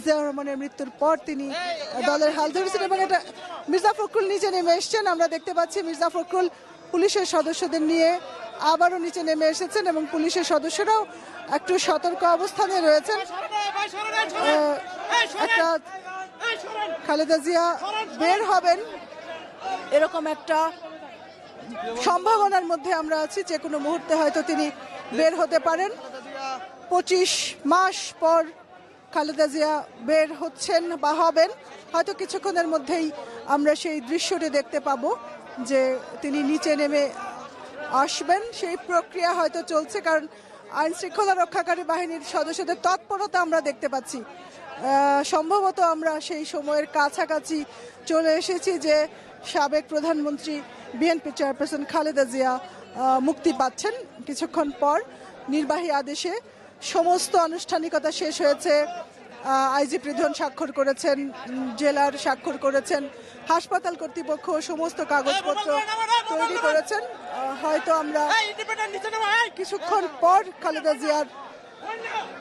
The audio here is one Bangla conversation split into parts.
জিয়াউর রহমানের মৃত্যুর পর তিনি দলের হাল ধরেছেন এবং এটা মির্জা ফখরুল নিচে নেমে এসেছেন। আমরা দেখতে পাচ্ছি মির্জা ফখরুল পুলিশের সদস্যদের নিয়ে আবারও নিচে নেমে এসেছেন এবং পুলিশের সদস্যরাও একটু সতর্ক অবস্থানে রয়েছেন। একটা খালেদা জিয়া বের হবেন এরকম একটা সম্ভাবনার মধ্যে আমরা আছি, যে কোনো মুহূর্তে হয়তো তিনি বের হতে পারেন। 25 মাস পর খালেদা জিয়া বের হচ্ছেন বা হবেন, হয়তো কিছুক্ষণের মধ্যেই আমরা সেই দৃশ্যটি দেখতে পাবো যে তিনি নিচে নেমে আসবেন। সেই প্রক্রিয়া হয়তো চলছে, কারণ আইন শৃঙ্খলা রক্ষাকারী বাহিনীর সদস্যদের তৎপরতা আমরা দেখতে পাচ্ছি। সম্ভবত আমরা সেই সময়ের কাছাকাছি চলে এসেছি যে সাবেক প্রধানমন্ত্রী বিএনপি চেয়ারপারসন খালেদা জিয়া মুক্তি পাচ্ছেন কিছুক্ষণ পর। নির্বাহী আদেশে সমস্ত আনুষ্ঠানিকতা শেষ হয়েছে। আইজি প্রধান স্বাক্ষর করেছেন, জেলার স্বাক্ষর করেছেন, হাসপাতাল কর্তৃপক্ষ সমস্ত কাগজপত্র তৈরি করেছেন। হয়তো আমরা কিছুক্ষণ পর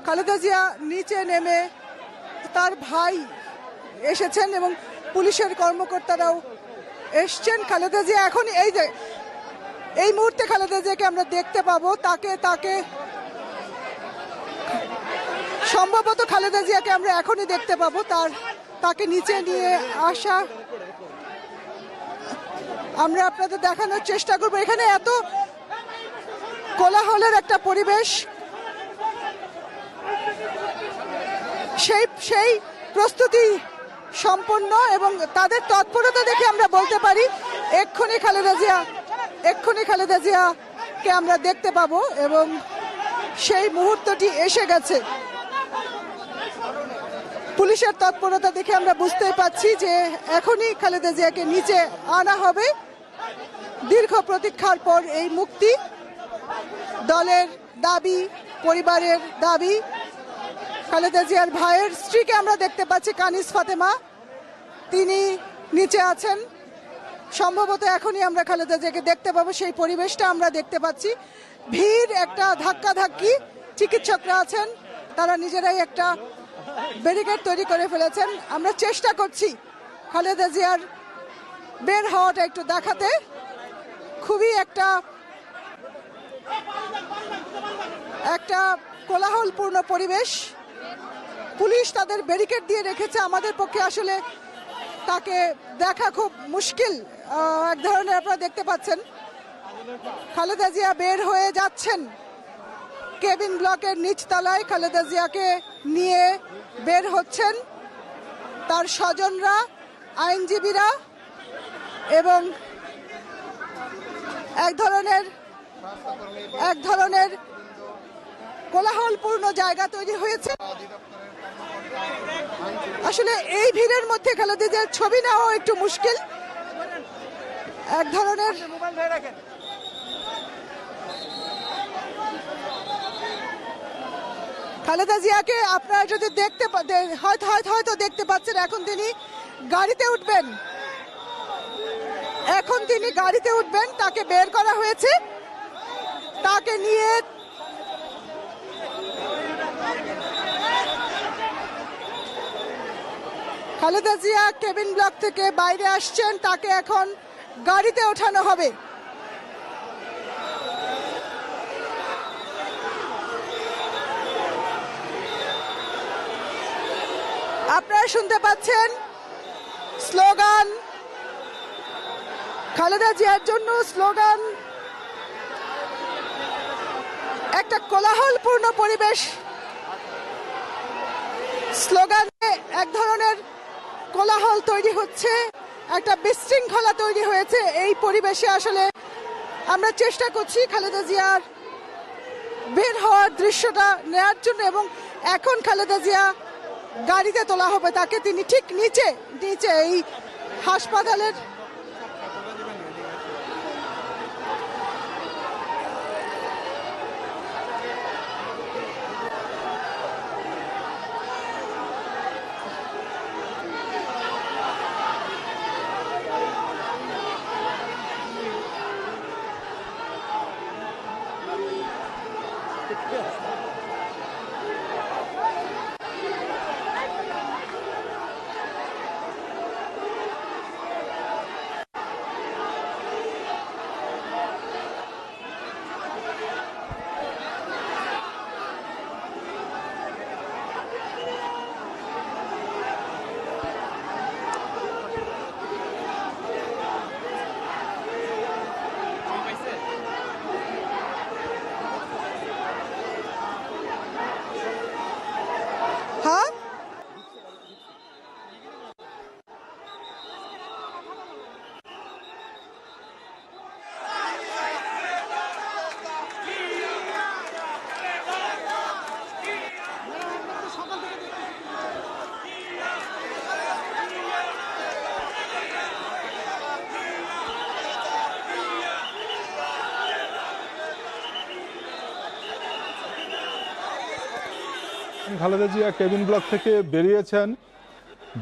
খালেদা জিয়া নিচে নেমে তার ভাই এসেছেন এবং পুলিশের কর্মকর্তারাও এসছেন। খালেদা জিয়া এখন এই মুহূর্তে খালেদা জিয়াকে আমরা দেখতে পাবো। তাকে সম্ভবত খালেদা জিয়াকে আমরা এখনই দেখতে পাবো। তাকে নিচে নিয়ে আসা আমরা আপনাদের দেখানোর চেষ্টা করবো। এখানে এত কোলাহলের একটা পরিবেশ, সেই প্রস্তুতি সম্পন্ন এবং তাদের তৎপরতা দেখে আমরা বলতে পারি এক্ষুনি খালেদা জিয়াকে আমরা দেখতে পাবো এবং সেই মুহূর্তটি এসে গেছে। পুলিশের তৎপরতা দেখে আমরা বুঝতেই পাচ্ছি যে এখনই খালেদা জিয়াকে নিচে আনা হবে। দীর্ঘ প্রতীক্ষার পর এই মুক্তি, দলের দাবি, পরিবারের দাবি। খালেদা জিয়ার ভাইয়ের স্ত্রীকে আমরা দেখতে পাচ্ছি, কানিজ ফাতেমা, তিনি নিচে আছেন। সম্ভবত এখনই আমরা খালেদা জিয়াকে দেখতে পাবো, সেই পরিবেশটা আমরা দেখতে পাচ্ছি। ভিড়, একটা ধাক্কাধাক্কি, চিকিৎসকরা আছেন, তারা নিজেরাই একটা ব্যারিকেড তৈরি করে ফেলেছেন। আমরা চেষ্টা করছি খালেদা জিয়ার বের হওয়াটা একটু দেখাতে। খুবই একটা কোলাহলপূর্ণ পরিবেশ। পুলিশ তাদের ব্যারিকেড দিয়ে রেখেছে, আমাদের পক্ষে আসলে তাকে দেখা খুব মুশকিল। এক ধরনের আপনারা দেখতে পাচ্ছেন খালেদা জিয়া বের হয়ে যাচ্ছেন। কেবিন ব্লকের নিচতলায় খালেদা জিয়াকে নিয়ে বের হচ্ছেন তার স্বজনরা, আইনজীবীরা, এবং এক ধরনের কোলাহলপূর্ণ জায়গা তৈরি হয়েছে। আসলে এই ভিড়ের মধ্যে খালেদা জিয়ার ছবি নেওয়া একটু মুশকিল। এক ধরনের খালেদা জিয়াকে আপনারা যদি হয়তো দেখতে পাচ্ছেন, এখন তিনি গাড়িতে উঠবেন। তাকে বের করা হয়েছে, তাকে নিয়ে খালেদা জিয়া কেবিন ব্লক থেকে বাইরে আসছেন, তাকে এখন গাড়িতে ওঠানো হবে। আপনারা শুনতে পাচ্ছেন স্লোগান, খালেদা জিয়ার জন্য স্লোগান। একটা কোলাহলপূর্ণ পরিবেশ, স্লোগানে এক ধরনের কোলাহল তৈরি হচ্ছে, একটা বিশৃঙ্খলা তৈরি হয়েছে। এই পরিবেশে আসলে আমরা চেষ্টা করছি খালেদা জিয়ার বের হওয়ার দৃশ্যটা নেওয়ার জন্য, এবং এখন খালেদা জিয়া গাড়িতে তোলা হবে তাকে। তিনি ঠিক নিচে এই হাসপাতালের খালেদা জিয়া কেবিন ব্লক থেকে বেরিয়েছেন,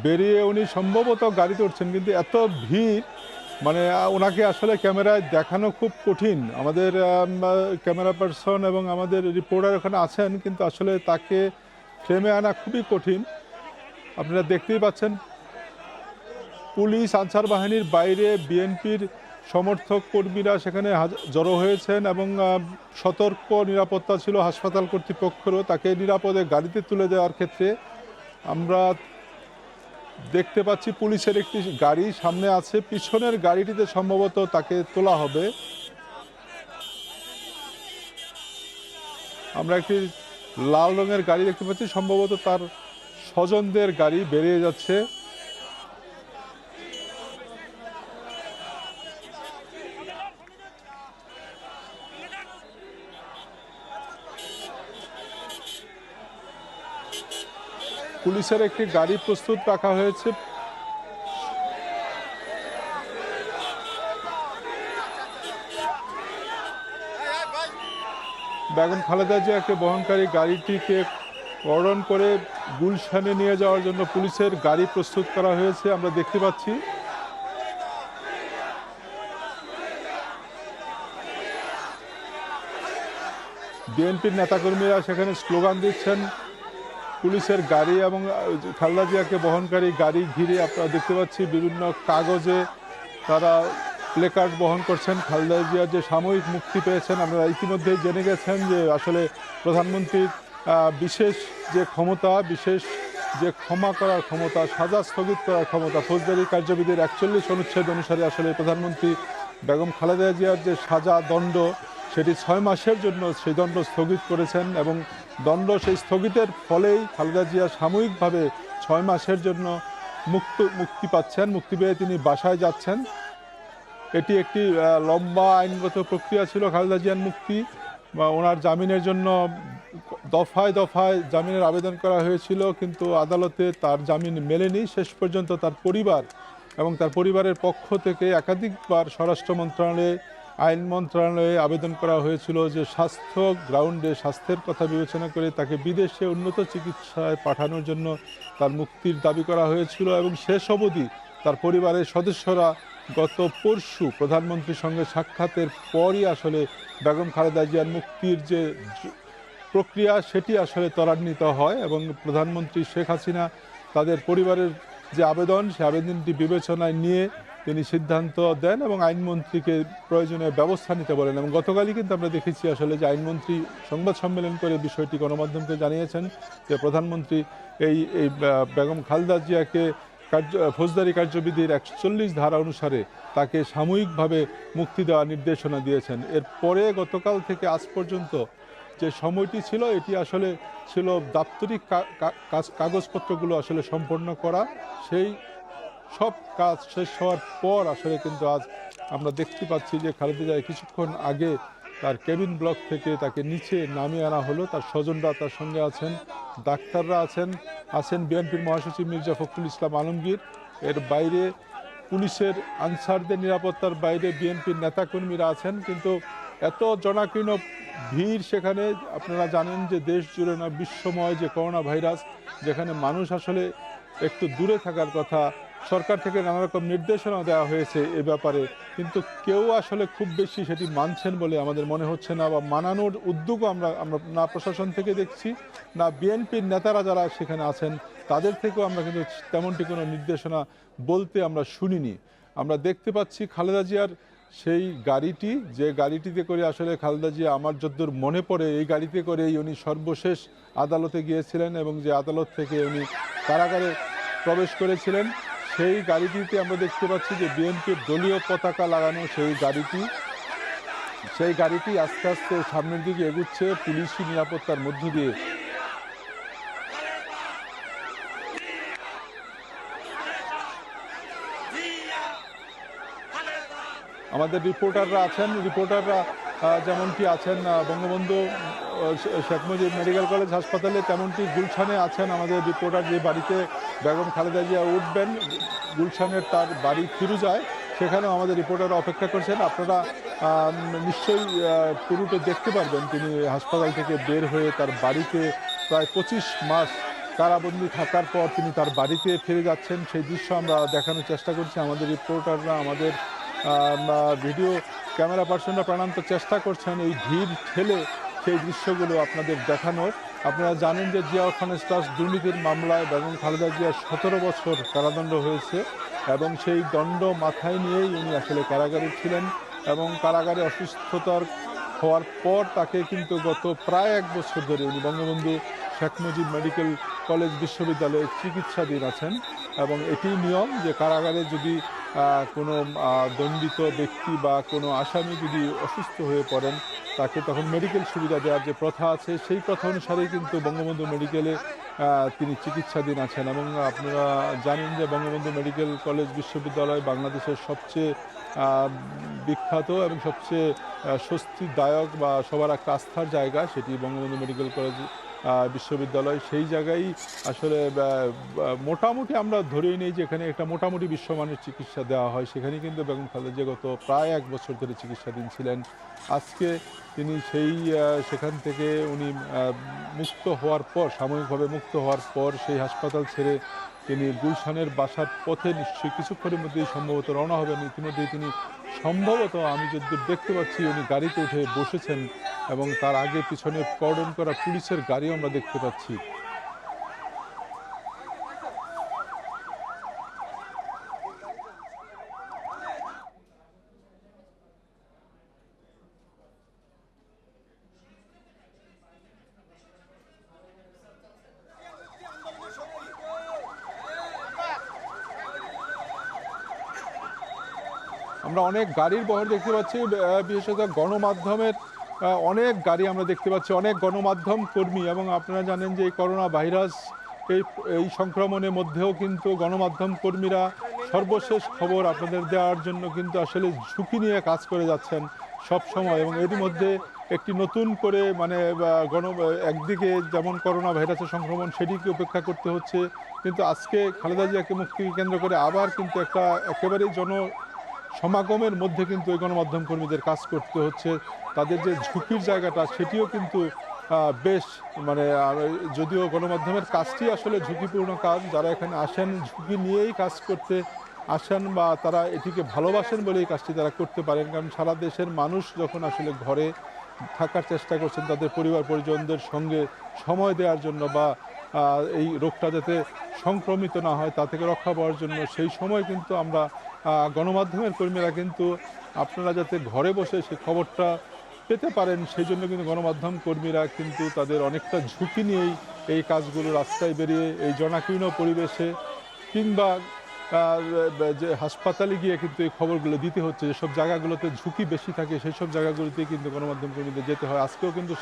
বেরিয়ে উনি সম্ভবত গাড়িতে উঠছেন, কিন্তু এত ভিড় মানে ওনাকে আসলে ক্যামেরায় দেখানো খুব কঠিন। আমাদের ক্যামেরা পার্সন এবং আমাদের রিপোর্টার ওখানে আছেন, কিন্তু আসলে তাকে ফ্রেমে আনা খুবই কঠিন। আপনারা দেখতেই পাচ্ছেন পুলিশ আনসার বাহিনীর বাইরে বিএনপির সমর্থক কর্মীরা সেখানে জড়ো হয়েছেন এবং সতর্ক নিরাপত্তা ছিল হাসপাতাল কর্তৃপক্ষেরও। তাকে নিরাপদে গাড়িতে তুলে দেওয়ার ক্ষেত্রে আমরা দেখতে পাচ্ছি পুলিশের একটি গাড়ি সামনে আছে, পিছনের গাড়িটিতে সম্ভবত তাকে তোলা হবে। আমরা একটি লাল রঙের গাড়ি দেখতে পাচ্ছি, সম্ভবত তার স্বজনদের গাড়ি বেরিয়ে যাচ্ছে। পুলিশের একটি গাড়ি প্রস্তুত রাখা হয়েছে। বেগম খালেদা জিয়াকে বহনকারী গাড়িটিকে কর্ডন করে গুলশানে নিয়ে যাওয়ার জন্য পুলিশের গাড়ি প্রস্তুত করা হয়েছে, আমরা দেখতে পাচ্ছি। বিএনপির নেতাকর্মীরা সেখানে স্লোগান দিচ্ছেন। পুলিশের গাড়ি এবং খালেদা জিয়াকে বহনকারী গাড়ি ঘিরে আপনারা দেখতে পাচ্ছি বিভিন্ন কাগজে তারা প্লেকার্ড বহন করছেন। খালেদা জিয়া যে সাময়িক মুক্তি পেয়েছেন, আপনারা ইতিমধ্যেই জেনে গেছেন যে আসলে প্রধানমন্ত্রীর বিশেষ যে ক্ষমতা, বিশেষ যে ক্ষমা করার ক্ষমতা, সাজা স্থগিত করার ক্ষমতা, ফৌজদারি কার্যবিধির 41 অনুচ্ছেদ অনুসারে আসলে প্রধানমন্ত্রী বেগম খালেদা জিয়ার যে সাজা দণ্ড সেটি 6 মাসের জন্য সেই দণ্ড স্থগিত করেছেন এবং দণ্ড সেই স্থগিতের ফলেই খালেদা জিয়া সাময়িকভাবে 6 মাসের জন্য মুক্তি পাচ্ছেন। মুক্তি পেয়ে তিনি বাসায় যাচ্ছেন। এটি একটি লম্বা আইনগত প্রক্রিয়া ছিল খালেদা জিয়ার মুক্তি। ওনার জামিনের জন্য দফায় দফায় জামিনের আবেদন করা হয়েছিল, কিন্তু আদালতে তার জামিন মেলেনি। শেষ পর্যন্ত তার পরিবার এবং তার পরিবারের পক্ষ থেকে একাধিকবার স্বরাষ্ট্র মন্ত্রণালয়ে, আইন মন্ত্রণালয়ে আবেদন করা হয়েছিল যে স্বাস্থ্য গ্রাউন্ডে, স্বাস্থ্যের কথা বিবেচনা করে তাকে বিদেশে উন্নত চিকিৎসায় পাঠানোর জন্য তার মুক্তির দাবি করা হয়েছিল। এবং শেষ অবধি তার পরিবারের সদস্যরা গত পরশু প্রধানমন্ত্রীর সঙ্গে সাক্ষাতের পরই আসলে বেগম খালেদা জিয়ার মুক্তির যে প্রক্রিয়া সেটি আসলে ত্বরান্বিত হয় এবং প্রধানমন্ত্রী শেখ হাসিনা তাদের পরিবারের যে আবেদন, সে আবেদনটি বিবেচনায় নিয়ে তিনি সিদ্ধান্ত দেন এবং আইনমন্ত্রীকে প্রয়োজনীয় ব্যবস্থা নিতে বলেন। এবং গতকালই কিন্তু আমরা দেখেছি আসলে যে আইনমন্ত্রী সংবাদ সম্মেলন করে বিষয়টি গণমাধ্যমকে জানিয়েছেন যে প্রধানমন্ত্রী এই বেগম খালেদা জিয়াকে ফৌজদারি কার্যবিধির 41 ধারা অনুসারে তাকে সাময়িকভাবে মুক্তি দেওয়ার নির্দেশনা দিয়েছেন। এরপরে গতকাল থেকে আজ পর্যন্ত যে সময়টি ছিল এটি আসলে ছিল দাপ্তরিক কাগজপত্রগুলো আসলে সম্পন্ন করা। সেই সব কাজ শেষ হওয়ার পর আসলে কিন্তু আজ আমরা দেখতে পাচ্ছি যে খালেদা জিয়া কিছুক্ষণ আগে তার কেবিন ব্লক থেকে তাকে নিচে নামিয়ে আনা হলো। তার স্বজনরা তার সঙ্গে আছেন, ডাক্তাররা আছেন বিএনপির মহাসচিব মির্জা ফখরুল ইসলাম আলমগীর। এর বাইরে পুলিশের আনসারদের নিরাপত্তার বাইরে বিএনপির নেতাকর্মীরা আছেন। কিন্তু এত জনাকীর্ণ ভিড় সেখানে, আপনারা জানেন যে দেশ জুড়ে না বিশ্বময় যে করোনা ভাইরাস, যেখানে মানুষ আসলে একটু দূরে থাকার কথা, সরকার থেকে নানা রকম নির্দেশনা দেওয়া হয়েছে এ ব্যাপারে, কিন্তু কেউ আসলে খুব বেশি সেটি মানছেন বলে আমাদের মনে হচ্ছে না, বা মানানোর উদ্যোগও আমরা না প্রশাসন থেকে দেখছি, না বিএনপির নেতারা যারা সেখানে আছেন তাদের থেকেও আমরা কিন্তু তেমনটি কোনো নির্দেশনা বলতে আমরা শুনিনি। আমরা দেখতে পাচ্ছি খালেদা জিয়ার সেই গাড়িটি, যে গাড়িটিতে করে আসলে খালেদা জিয়া, আমার যদ্দূর মনে পড়ে, এই গাড়িতে করেই উনি সর্বশেষ আদালতে গিয়েছিলেন এবং যে আদালত থেকে উনি কারাগারে প্রবেশ করেছিলেন। সেই গাড়িটিতে আমরা দেখতে পাচ্ছি যে বিএনপির দলীয় পতাকা লাগানো সেই গাড়িটি আস্তে আস্তে সামনের দিকে এগুচ্ছে পুলিশি নিরাপত্তার মধ্য দিয়ে। আমাদের রিপোর্টাররা যেমনটি আছেন বঙ্গবন্ধু শেখ মুজিব মেডিকেল কলেজ হাসপাতালে, তেমনটি গুলশানে আছেন আমাদের রিপোর্টার। যে বাড়িতে বেগম খালেদা জিয়া উঠবেন, গুলশানের তার বাড়ি ফিরুজায়, সেখানেও আমাদের রিপোর্টার অপেক্ষা করছেন। আপনারা নিশ্চয়ই পুরোটা দেখতে পারবেন তিনি হাসপাতাল থেকে বের হয়ে তার বাড়িতে প্রায় 25 মাস কারাবন্দী থাকার পর তিনি তার বাড়িতে ফিরে যাচ্ছেন, সেই দৃশ্য আমরা দেখানোর চেষ্টা করছি। আমাদের রিপোর্টাররা, আমাদের ভিডিও ক্যামেরা পার্সনরা প্রাণান্ত চেষ্টা করছেন এই ভিড় ঠেলে সেই দৃশ্যগুলো আপনাদের দেখানোর। আপনারা জানেন যে জিয়া অরফানেজ ট্রাস্ট দুর্নীতির মামলায় বেগম খালেদা জিয়ার 17 বছর কারাদণ্ড হয়েছে এবং সেই দণ্ড মাথায় নিয়েই উনি আসলে কারাগারে ছিলেন এবং কারাগারে অসুস্থতার হওয়ার পর তাকে কিন্তু গত প্রায় 1 বছর ধরে উনি বঙ্গবন্ধু শেখ মুজিব মেডিকেল কলেজ বিশ্ববিদ্যালয়ে চিকিৎসাধীন আছেন এবং এটি নিয়ম যে কারাগারে যদি কোনো দণ্ডিত ব্যক্তি বা কোনো আসামি যদি অসুস্থ হয়ে পড়েন তাকে তখন মেডিকেল সুবিধা দেওয়ার যে প্রথা আছে সেই প্রথা অনুসারেই কিন্তু বঙ্গবন্ধু মেডিকেলে তিনি চিকিৎসাধীন আছেন। এবং আপনারা জানেন যে বঙ্গবন্ধু মেডিকেল কলেজ বিশ্ববিদ্যালয় বাংলাদেশের সবচেয়ে বিখ্যাত এবং সবচেয়ে স্বস্তিদায়ক বা সবার একটা আস্থার জায়গা, সেটি বঙ্গবন্ধু মেডিকেল কলেজ বিশ্ববিদ্যালয়। সেই জায়গায় আসলে মোটামুটি আমরা ধরেই নেই যে এখানে একটা মোটামুটি বিশ্বমানের চিকিৎসা দেওয়া হয়। সেখানে কিন্তু বেগম খালেদা জিয়া গত প্রায় 1 বছর ধরে চিকিৎসাধীন ছিলেন। আজকে তিনি সেখান থেকে উনি মুক্ত হওয়ার পর, সাময়িকভাবে মুক্ত হওয়ার পর সেই হাসপাতাল ছেড়ে তিনি গুলশানের বাসার পথে নিশ্চয়ই কিছুক্ষণের মধ্যেই সম্ভবত রওনা হবেন। ইতিমধ্যেই তিনি সম্ভবত, আমি যদি দেখতে পাচ্ছি, উনি গাড়িতে উঠে বসেছেন এবং তার আগে পিছনে কর্ডন করা পুলিশের গাড়িও আমরা দেখতে পাচ্ছি। আমরা অনেক গাড়ির বহর দেখতে পাচ্ছি, বিশেষত গণমাধ্যমের অনেক গাড়ি আমরা দেখতে পাচ্ছি, অনেক গণমাধ্যম কর্মী। এবং আপনারা জানেন যে এই করোনা ভাইরাস এই সংক্রমণের মধ্যেও কিন্তু গণমাধ্যম কর্মীরা সর্বশেষ খবর আপনাদের দেওয়ার জন্য কিন্তু আসলে ঝুঁকি নিয়ে কাজ করে যাচ্ছেন সব সময়। এবং এরই মধ্যে একটি নতুন করে একদিকে যেমন করোনা ভাইরাসের সংক্রমণ সেটিকে উপেক্ষা করতে হচ্ছে, কিন্তু আজকে খালেদা জিয়াকে মুক্তিকে কেন্দ্র করে আবার কিন্তু একটা একেবারেই সমাগমের মধ্যে কিন্তু এই গণমাধ্যম কর্মীদের কাজ করতে হচ্ছে। তাদের যে ঝুঁকির জায়গাটা সেটিও কিন্তু বেশ, যদিও গণমাধ্যমের কাজটি আসলে ঝুঁকিপূর্ণ কাজ, যারা এখানে আসেন ঝুঁকি নিয়েই কাজ করতে আসেন বা তারা এটিকে ভালোবাসেন বলে এই কাজটি তারা করতে পারেন। কারণ সারা দেশের মানুষ যখন আসলে ঘরে থাকার চেষ্টা করছেন তাদের পরিবার পরিজনদের সঙ্গে সময় দেওয়ার জন্য বা এই রোগটা যাতে সংক্রমিত না হয় তা থেকে রক্ষা পাওয়ার জন্য, সেই সময় কিন্তু আমরা গণমাধ্যমের কর্মীরা কিন্তু আপনারা যাতে ঘরে বসে সেই খবরটা পেতে পারেন সেই জন্য কিন্তু গণমাধ্যম কর্মীরা কিন্তু তাদের অনেকটা ঝুঁকি নিয়েই এই কাজগুলো রাস্তায় বেরিয়ে এই জনাকীর্ণ পরিবেশে কিংবা যে হাসপাতালে গিয়ে কিন্তু এই খবরগুলো দিতে হচ্ছে। যেসব জায়গাগুলোতে ঝুঁকি বেশি থাকে সেই সব জায়গাগুলোতেই কিন্তু গণমাধ্যম কর্মীদের যেতে হয়। আজকেও কিন্তু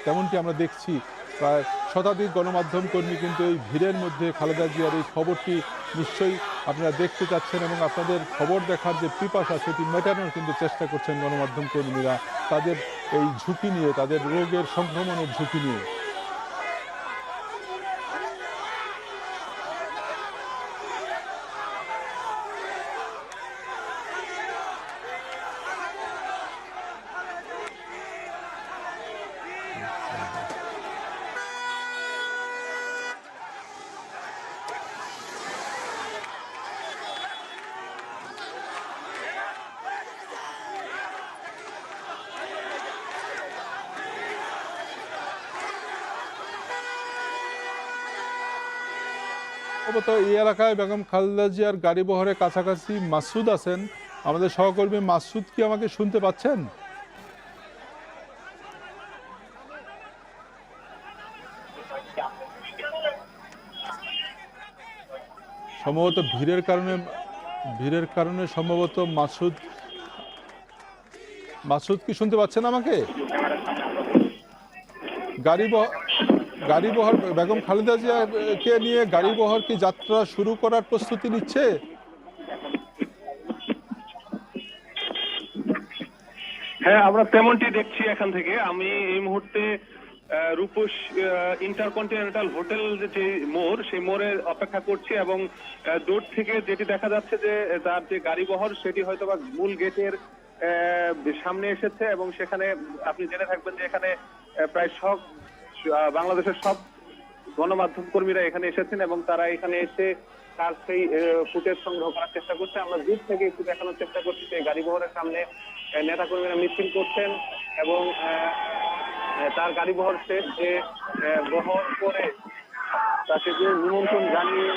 তেমনটি আমরা দেখছি, প্রায় শতাধিক গণমাধ্যম কর্মী কিন্তু এই ভিড়ের মধ্যে খালেদা জিয়ার এই খবরটি নিশ্চয়ই আপনারা দেখতে চাচ্ছেন এবং আপনাদের খবর দেখার যে পিপাসা সেটি মেটানোর কিন্তু চেষ্টা করছেন গণমাধ্যম কর্মীরা তাদের এই ঝুঁকি নিয়ে, তাদের রোগের সংক্রমণের ঝুঁকি নিয়ে। এই এলাকায় বেগম খালেদা জিয়ার গাড়ি বহরের কাছাকাছি মাসুদ আছেন, আমাদের সহকর্মী মাসুদ। কি আমাকে শুনতে পাচ্ছেন? সম্ভবত ভিড়ের কারণে সম্ভবত মাসুদ কি শুনতে পাচ্ছেন আমাকে? গাড়ি বহর বেগম খালেদা জিয়াকে নিয়ে গাড়ি বহর কি যাত্রা শুরু করার প্রস্তুতি নিচ্ছে? হ্যাঁ, আমরা তেমনটি দেখছি এখান থেকে। আমি এই মুহূর্তে রূপস ইন্টারকন্টিনেন্টাল হোটেল যে মোড়, সেই মোড়ে অপেক্ষা করছি এবং দূর থেকে যেটি দেখা যাচ্ছে যে তার যে গাড়ি বহর সেটি হয়তো বা মূল গেটের সামনে এসেছে এবং সেখানে আপনি জেনে থাকবেন যে এখানে প্রায় সব বাংলাদেশের সব গণমাধ্যম কর্মীরা এখানে এসেছেন এবং তারা এখানে এসে তার সেই ফুটেজ সংগ্রহ করার চেষ্টা করছে। আমরা দূর থেকে একটু দেখানোর চেষ্টা করছি যে গাড়ি বহরের সামনে নেতাকর্মীরা মিছিল করছেন এবং তার গাড়ি বহর শেষ যে বহর করে তাকে যে নিমন্ত্রণ জানিয়ে